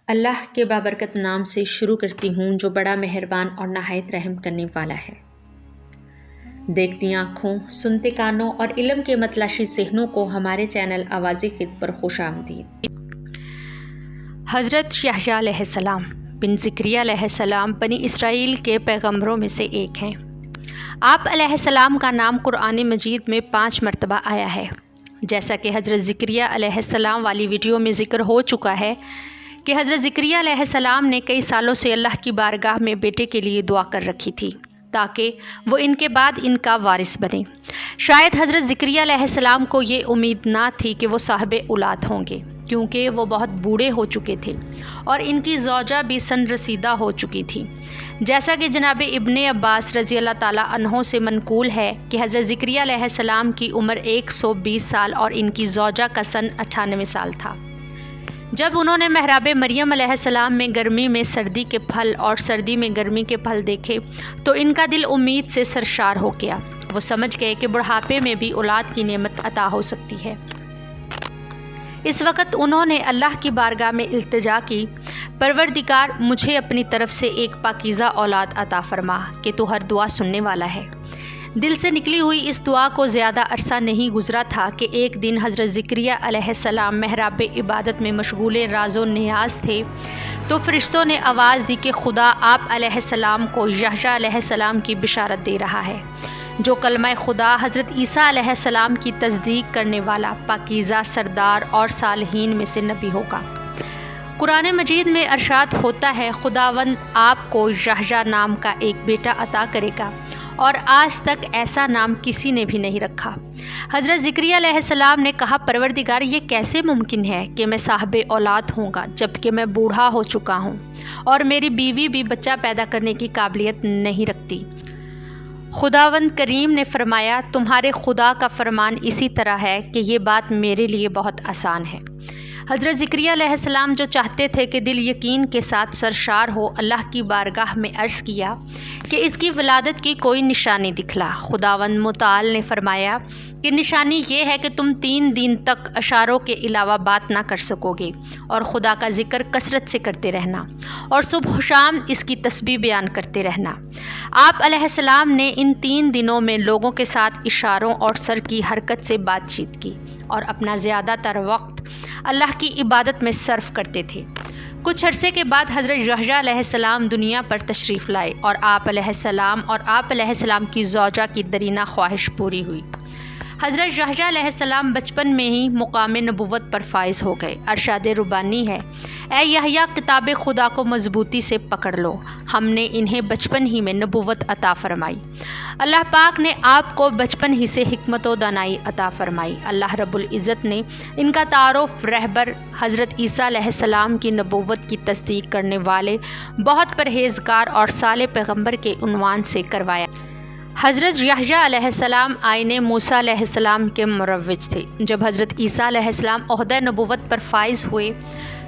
اللہ کے بابرکت نام سے شروع کرتی ہوں جو بڑا مہربان اور نہایت رحم کرنے والا ہے۔ دیکھتی آنکھوں، سنتے کانوں اور علم کے متلاشی ذہنوں کو ہمارے چینل آواز خط پر خوش آمدید۔ حضرت یحییٰ علیہ السلام بن زکریا علیہ السلام بنی اسرائیل کے پیغمبروں میں سے ایک ہیں۔ آپ علیہ السلام کا نام قرآن مجید میں 5 مرتبہ آیا ہے۔ جیسا کہ حضرت زکریا علیہ السلام والی ویڈیو میں ذکر ہو چکا ہے کہ حضرت زکریا علیہ السلام نے کئی سالوں سے اللہ کی بارگاہ میں بیٹے کے لیے دعا کر رکھی تھی تاکہ وہ ان کے بعد ان کا وارث بنے۔ شاید حضرت زکریا علیہ السلام کو یہ امید نہ تھی کہ وہ صاحب اولاد ہوں گے، کیونکہ وہ بہت بوڑھے ہو چکے تھے اور ان کی زوجہ بھی سن رسیدہ ہو چکی تھی۔ جیسا کہ جناب ابن عباس رضی اللہ تعالیٰ عنہ سے منقول ہے کہ حضرت زکریا علیہ السلام کی عمر 120 سال اور ان کی زوجہ کا سن 98 سال تھا۔ جب انہوں نے محراب مریم علیہ السلام میں گرمی میں سردی کے پھل اور سردی میں گرمی کے پھل دیکھے تو ان کا دل امید سے سرشار ہو گیا۔ وہ سمجھ گئے کہ بڑھاپے میں بھی اولاد کی نعمت عطا ہو سکتی ہے۔ اس وقت انہوں نے اللہ کی بارگاہ میں التجا کی، پروردگار مجھے اپنی طرف سے ایک پاکیزہ اولاد عطا فرما کہ تو ہر دعا سننے والا ہے۔ دل سے نکلی ہوئی اس دعا کو زیادہ عرصہ نہیں گزرا تھا کہ ایک دن حضرت زکریا علیہ السلام محراب عبادت میں مشغول راز و نیاز تھے تو فرشتوں نے آواز دی کہ خدا آپ علیہ السلام کو یحییٰ علیہ السلام کی بشارت دے رہا ہے، جو کلمہ خدا حضرت عیسیٰ علیہ السلام کی تصدیق کرنے والا پاکیزہ سردار اور صالحین میں سے نبی ہوگا۔ قرآن مجید میں ارشاد ہوتا ہے، خداوند آپ کو یحییٰ نام کا ایک بیٹا عطا کرے گا، اور آج تک ایسا نام کسی نے بھی نہیں رکھا۔ حضرت زکریا علیہ السلام نے کہا، پروردگار یہ کیسے ممکن ہے کہ میں صاحب اولاد ہوں گا جبکہ میں بوڑھا ہو چکا ہوں اور میری بیوی بھی بچہ پیدا کرنے کی قابلیت نہیں رکھتی۔ خداوند کریم نے فرمایا، تمہارے خدا کا فرمان اسی طرح ہے کہ یہ بات میرے لیے بہت آسان ہے۔ حضرت زکریا علیہ السلام جو چاہتے تھے کہ دل یقین کے ساتھ سرشار ہو، اللہ کی بارگاہ میں عرض کیا کہ اس کی ولادت کی کوئی نشانی دکھلا۔ خداوند متعال نے فرمایا کہ نشانی یہ ہے کہ تم 3 دن تک اشاروں کے علاوہ بات نہ کر سکو گے اور خدا کا ذکر کثرت سے کرتے رہنا اور صبح و شام اس کی تسبیح بیان کرتے رہنا۔ آپ علیہ السلام نے ان 3 دنوں میں لوگوں کے ساتھ اشاروں اور سر کی حرکت سے بات چیت کی اور اپنا زیادہ تر وقت اللہ کی عبادت میں صرف کرتے تھے۔ کچھ عرصے کے بعد حضرت یحییٰ علیہ السلام دنیا پر تشریف لائے اور آپ علیہ السلام کی زوجہ کی درینہ خواہش پوری ہوئی۔ حضرت یحییٰ علیہ السلام بچپن میں ہی مقام نبوت پر فائز ہو گئے۔ ارشاد ربانی ہے، اے یحییٰ کتاب خدا کو مضبوطی سے پکڑ لو، ہم نے انہیں بچپن ہی میں نبوت عطا فرمائی۔ اللہ پاک نے آپ کو بچپن ہی سے حکمت و دانائی عطا فرمائی۔ اللہ رب العزت نے ان کا تعارف رہبر حضرت عیسیٰ علیہ السلام کی نبوت کی تصدیق کرنے والے بہت پرہیزگار اور صالح پیغمبر کے عنوان سے کروایا۔ حضرت یحییٰ علیہ السلام آئین موسیٰ علیہ السلام کے مروج تھے۔ جب حضرت عیسیٰ علیہ السلام عہدہ نبوت پر فائز ہوئے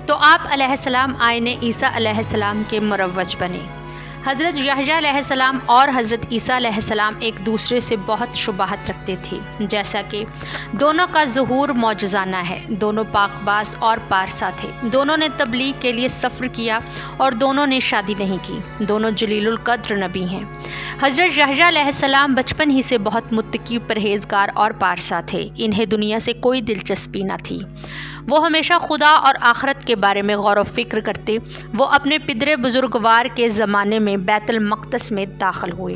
تو آپ علیہ السلام آئین عیسیٰ علیہ السلام کے مروج بنے۔ حضرت یحییٰ علیہ السلام اور حضرت عیسیٰ علیہ السلام ایک دوسرے سے بہت شباہت رکھتے تھے، جیسا کہ دونوں کا ظہور معجزانہ ہے۔ دونوں پاک باز اور پارسا تھے، دونوں نے تبلیغ کے لیے سفر کیا اور دونوں نے شادی نہیں کی۔ دونوں جلیل القدر نبی ہیں۔ حضرت یحییٰ علیہ السلام بچپن ہی سے بہت متقی، پرہیزگار اور پارسا تھے۔ انہیں دنیا سے کوئی دلچسپی نہ تھی۔ وہ ہمیشہ خدا اور آخرت کے بارے میں غور و فکر کرتے۔ وہ اپنے پدر بزرگوار کے زمانے میں بیت المقدس میں داخل ہوئے۔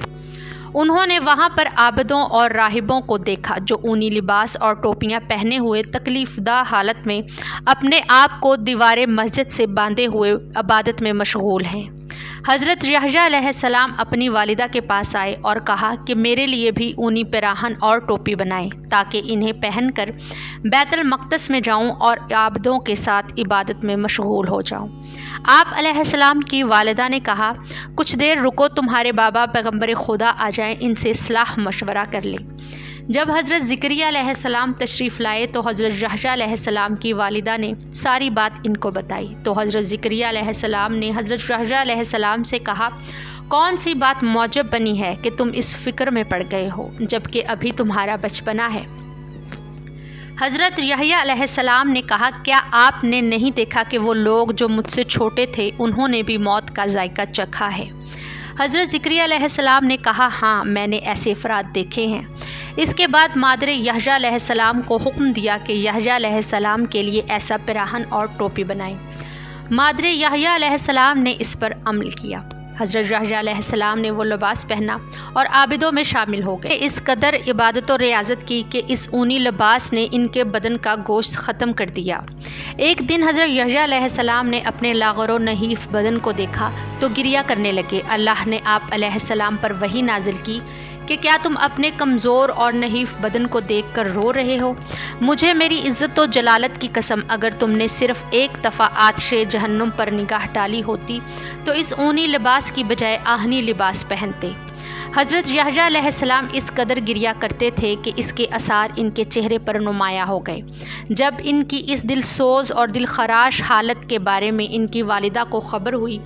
انہوں نے وہاں پر عابدوں اور راہبوں کو دیکھا جو اونی لباس اور ٹوپیاں پہنے ہوئے تکلیف دہ حالت میں اپنے آپ کو دیوار مسجد سے باندھے ہوئے عبادت میں مشغول ہیں۔ حضرت یحییٰ علیہ السلام اپنی والدہ کے پاس آئے اور کہا کہ میرے لیے بھی اونی پیراہن اور ٹوپی بنائیں تاکہ انہیں پہن کر بیت المقدس میں جاؤں اور عابدوں کے ساتھ عبادت میں مشغول ہو جاؤں۔ آپ علیہ السلام کی والدہ نے کہا، کچھ دیر رکو، تمہارے بابا پیغمبر خدا آ جائیں، ان سے صلاح مشورہ کر لیں۔ جب حضرت زکریا علیہ السلام تشریف لائے تو حضرت یحییٰ علیہ السلام کی والدہ نے ساری بات ان کو بتائی تو حضرت زکریا علیہ السلام نے حضرت یحییٰ علیہ السلام سے کہا، کون سی بات موجب بنی ہے کہ تم اس فکر میں پڑ گئے ہو جبکہ ابھی تمہارا بچپنا ہے؟ حضرت یحییٰ علیہ السلام نے کہا کیا آپ نے نہیں دیکھا کہ وہ لوگ جو مجھ سے چھوٹے تھے انہوں نے بھی موت کا ذائقہ چکھا ہے؟ حضرت زکریا علیہ السلام نے کہا ہاں میں نے ایسے افراد دیکھے ہیں۔ اس کے بعد مادر یحییٰ علیہ السلام کو حکم دیا کہ یحییٰ علیہ السلام کے لیے ایسا پیراہن اور ٹوپی بنائیں۔ مادر یحییٰ علیہ السلام نے اس پر عمل کیا۔ حضرت یحییٰ علیہ السلام نے وہ لباس پہنا اور عابدوں میں شامل ہو گئے۔ اس قدر عبادت و ریاضت کی کہ اس اونی لباس نے ان کے بدن کا گوشت ختم کر دیا۔ ایک دن حضرت یحییٰ علیہ السلام نے اپنے لاغر و نحیف بدن کو دیکھا تو گریہ کرنے لگے۔ اللہ نے آپ علیہ السلام پر وحی نازل کی کہ کیا تم اپنے کمزور اور نحیف بدن کو دیکھ کر رو رہے ہو؟ مجھے میری عزت و جلالت کی قسم اگر تم نے صرف ایک دفعہ آتش جہنم پر نگاہ ڈالی ہوتی تو اس اونی لباس کی بجائے آہنی لباس پہنتے۔ حضرت یحییٰ علیہ السلام اس قدر گریہ کرتے تھے کہ اس کے آثار ان کے چہرے پر نمایاں ہو گئے۔ جب ان کی اس دل سوز اور دل خراش حالت کے بارے میں ان کی والدہ کو خبر ہوئی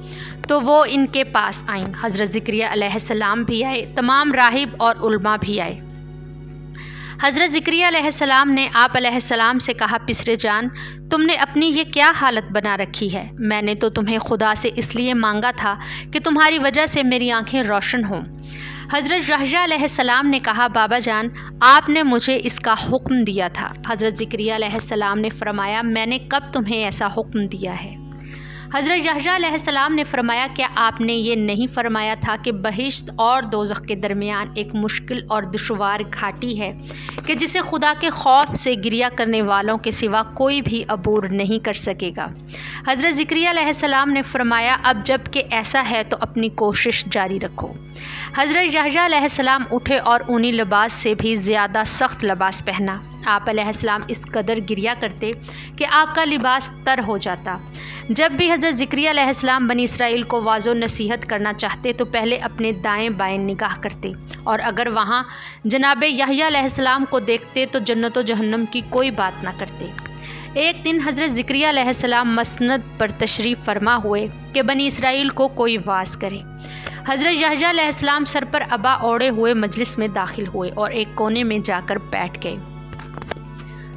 تو وہ ان کے پاس آئیں۔ حضرت زکریا علیہ السلام بھی آئے، تمام راہب اور علماء بھی آئے۔ حضرت زکریا علیہ السلام نے آپ علیہ السلام سے کہا پسر جان تم نے اپنی یہ کیا حالت بنا رکھی ہے؟ میں نے تو تمہیں خدا سے اس لیے مانگا تھا کہ تمہاری وجہ سے میری آنکھیں روشن ہوں۔ حضرت یحییٰ علیہ السلام نے کہا بابا جان آپ نے مجھے اس کا حکم دیا تھا۔ حضرت زکریا علیہ السلام نے فرمایا میں نے کب تمہیں ایسا حکم دیا ہے؟ حضرت یحییٰ علیہ السلام نے فرمایا کیا آپ نے یہ نہیں فرمایا تھا کہ بہشت اور دوزخ کے درمیان ایک مشکل اور دشوار گھاٹی ہے کہ جسے خدا کے خوف سے گریہ کرنے والوں کے سوا کوئی بھی عبور نہیں کر سکے گا؟ حضرت زکریا علیہ السلام نے فرمایا اب جب کہ ایسا ہے تو اپنی کوشش جاری رکھو۔ حضرت یحییٰ علیہ السلام اٹھے اور اونی لباس سے بھی زیادہ سخت لباس پہنا۔ آپ علیہ السلام اس قدر گریہ کرتے کہ آپ کا لباس تر ہو جاتا۔ جب بھی حضرت زکریا علیہ السلام بنی اسرائیل کو واعظ و نصیحت کرنا چاہتے تو پہلے اپنے دائیں بائیں نگاہ کرتے اور اگر وہاں جناب یحییٰ علیہ السلام کو دیکھتے تو جنت و جہنم کی کوئی بات نہ کرتے۔ ایک دن حضرت زکریا علیہ السلام مسند پر تشریف فرما ہوئے کہ بنی اسرائیل کو کوئی واعظ کرے۔ حضرت یحییٰ علیہ السلام سر پر عبا اوڑھے ہوئے مجلس میں داخل ہوئے اور ایک کونے میں جا کر بیٹھ گئے۔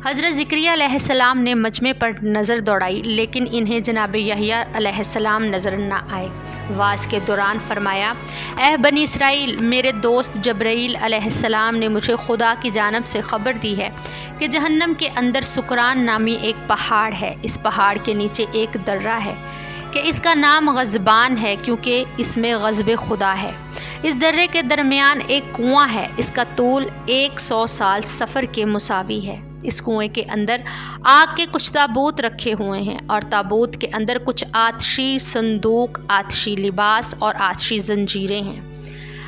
حضرت زکریا علیہ السلام نے مجمع پر نظر دوڑائی لیکن انہیں جناب یحییٰ علیہ السلام نظر نہ آئے۔ واعظ کے دوران فرمایا اے بنی اسرائیل میرے دوست جبرائیل علیہ السلام نے مجھے خدا کی جانب سے خبر دی ہے کہ جہنم کے اندر سکران نامی ایک پہاڑ ہے۔ اس پہاڑ کے نیچے ایک درہ ہے کہ اس کا نام غضبان ہے کیونکہ اس میں غضب خدا ہے۔ اس درے کے درمیان ایک کنواں ہے، اس کا طول 100 سال سفر کے مساوی ہے۔ اس کنویں کے اندر آگ کے کچھ تابوت رکھے ہوئے ہیں اور تابوت کے اندر کچھ آتشی صندوق، آتشی لباس اور آتشی زنجیریں ہیں۔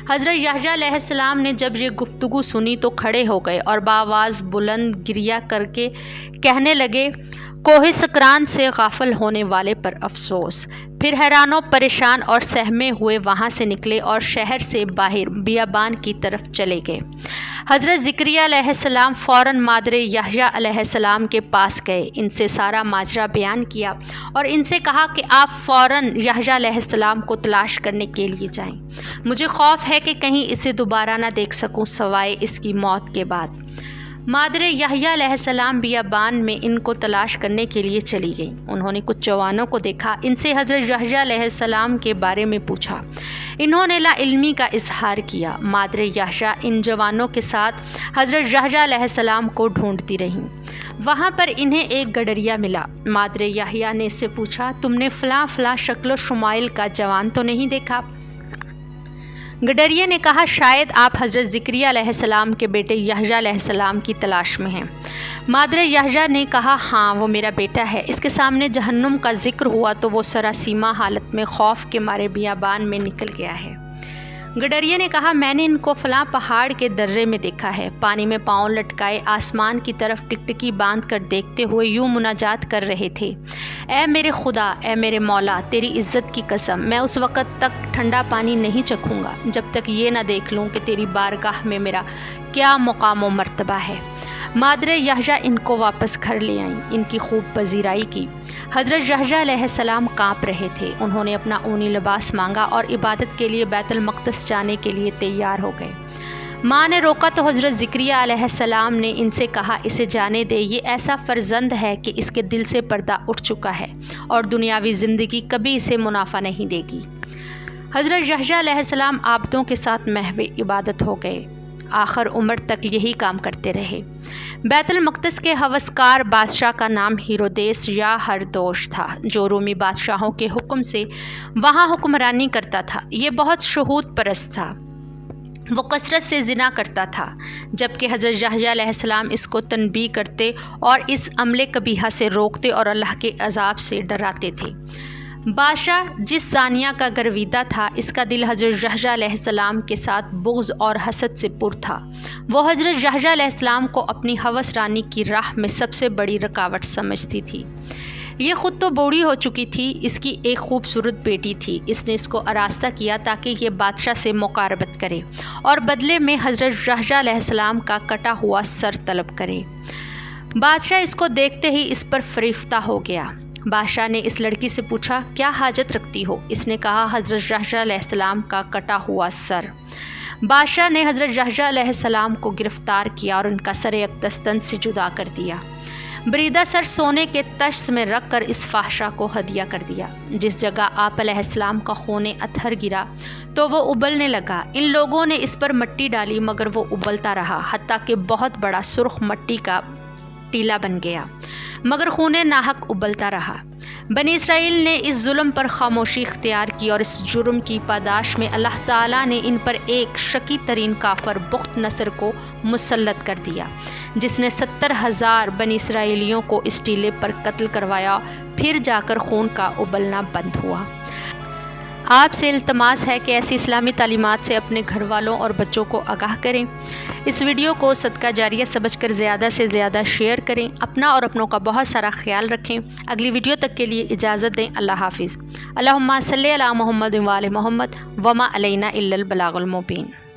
حضرت یحییٰ علیہ السلام نے جب یہ گفتگو سنی تو کھڑے ہو گئے اور بآواز بلند گریہ کر کے کہنے لگے کوہ سکران سے غافل ہونے والے پر افسوس۔ پھر حیران و پریشان اور سہمے ہوئے وہاں سے نکلے اور شہر سے باہر بیابان کی طرف چلے گئے۔ حضرت زکریا علیہ السلام فوراً مادر یحییٰ علیہ السلام کے پاس گئے، ان سے سارا ماجرا بیان کیا اور ان سے کہا کہ آپ فوراً یحییٰ علیہ السلام کو تلاش کرنے کے لیے جائیں۔ مجھے خوف ہے کہ کہیں اسے دوبارہ نہ دیکھ سکوں سوائے اس کی موت کے بعد۔ مادر یحییٰ علیہ السلام بیابان میں ان کو تلاش کرنے کے لیے چلی گئیں۔ انہوں نے کچھ جوانوں کو دیکھا، ان سے حضرت یحییٰ علیہ السلام کے بارے میں پوچھا۔ انہوں نے لا علمی کا اظہار کیا۔ مادر یحییٰ ان جوانوں کے ساتھ حضرت یحییٰ علیہ السلام کو ڈھونڈتی رہیں۔ وہاں پر انہیں ایک گڈریا ملا۔ مادر یحییٰ نے اس سے پوچھا تم نے فلاں فلاں شکل و شمائل کا جوان تو نہیں دیکھا؟ گڈریے نے کہا شاید آپ حضرت زکریا علیہ السلام کے بیٹے یحییٰ علیہ السلام کی تلاش میں ہیں۔ مادر یحییٰ نے کہا ہاں وہ میرا بیٹا ہے۔ اس کے سامنے جہنم کا ذکر ہوا تو وہ سراسیمہ حالت میں خوف کے مارے بیابان میں نکل گیا ہے۔ گڈریے نے کہا میں نے ان کو فلاں پہاڑ کے درے میں دیکھا ہے، پانی میں پاؤں لٹکائے آسمان کی طرف ٹکٹکی باندھ کر دیکھتے ہوئے یوں مناجات کر رہے تھے، اے میرے خدا، اے میرے مولا، تیری عزت کی قسم میں اس وقت تک ٹھنڈا پانی نہیں چکھوں گا جب تک یہ نہ دیکھ لوں کہ تیری بارگاہ میں میرا کیا مقام و مرتبہ ہے۔ مادر یحییٰ ان کو واپس گھر لے آئیں، ان کی خوب پذیرائی کی۔ حضرت یحییٰ علیہ السلام کانپ رہے تھے۔ انہوں نے اپنا اونی لباس مانگا اور عبادت کے لیے بیت المقدس جانے کے لیے تیار ہو گئے۔ ماں نے روکا تو حضرت زکریا علیہ السلام نے ان سے کہا اسے جانے دے، یہ ایسا فرزند ہے کہ اس کے دل سے پردہ اٹھ چکا ہے اور دنیاوی زندگی کبھی اسے منافع نہیں دے گی۔ حضرت یحییٰ علیہ السلام عابدوں کے ساتھ محو عبادت ہو گئے، آخر عمر تک یہی کام کرتے رہے۔ بیت المقدس کے ہوسکار بادشاہ کا نام ہیرودیس یا ہردوش تھا، جو رومی بادشاہوں کے حکم سے وہاں حکمرانی کرتا تھا۔ یہ بہت شہود پرست تھا، وہ کثرت سے زنا کرتا تھا، جبکہ حضرت یحییٰ علیہ السلام اس کو تنبیہ کرتے اور اس عمل قبیحہ سے روکتے اور اللہ کے عذاب سے ڈراتے تھے۔ بادشاہ جس زانیہ کا گرویدہ تھا، اس کا دل حضرت یحییٰ علیہ السلام کے ساتھ بغض اور حسد سے پر تھا۔ وہ حضرت یحییٰ علیہ السلام کو اپنی ہوس رانی کی راہ میں سب سے بڑی رکاوٹ سمجھتی تھی۔ یہ خود تو بوڑھی ہو چکی تھی، اس کی ایک خوبصورت بیٹی تھی۔ اس نے اس کو آراستہ کیا تاکہ یہ بادشاہ سے مقاربت کرے اور بدلے میں حضرت یحییٰ علیہ السلام کا کٹا ہوا سر طلب کرے۔ بادشاہ اس کو دیکھتے ہی اس پر فریفتہ ہو گیا۔ بادشاہ نے اس لڑکی سے پوچھا، کیا حاجت رکھتی ہو؟ اس نے کہا، حضرت یحییٰ علیہ السلام کا کٹا ہوا سر۔ بادشاہ نے حضرت یحییٰ علیہ السلام کو گرفتار کیا اور ان کا سر اقدس تن سے جدا کر دیا۔ بریدہ سر سونے کے تشت میں رکھ کر اس فحشہ کو ہدیہ کر دیا۔ جس جگہ آپ علیہ السلام کا خون اطہر گرا تو وہ ابلنے لگا۔ ان لوگوں نے اس پر مٹی ڈالی مگر وہ ابلتا رہا، حتیٰ کہ بہت بڑا سرخ مٹی کا ٹیلا بن گیا، مگر خون ناحق ابلتا رہا۔ بنی اسرائیل نے اس ظلم پر خاموشی اختیار کی اور اس جرم کی پاداش میں اللہ تعالیٰ نے ان پر ایک شقی ترین کافر بخت نصر کو مسلط کر دیا، جس نے 70,000 بنی اسرائیلیوں کو اس ٹیلے پر قتل کروایا، پھر جا کر خون کا ابلنا بند ہوا۔ آپ سے التماس ہے کہ ایسی اسلامی تعلیمات سے اپنے گھر والوں اور بچوں کو آگاہ کریں۔ اس ویڈیو کو صدقہ جاریہ سمجھ کر زیادہ سے زیادہ شیئر کریں۔ اپنا اور اپنوں کا بہت سارا خیال رکھیں۔ اگلی ویڈیو تک کے لیے اجازت دیں۔ اللہ حافظ۔ اللہم صلی علی محمد و آل محمد وما علینا الا البلاغ المبین۔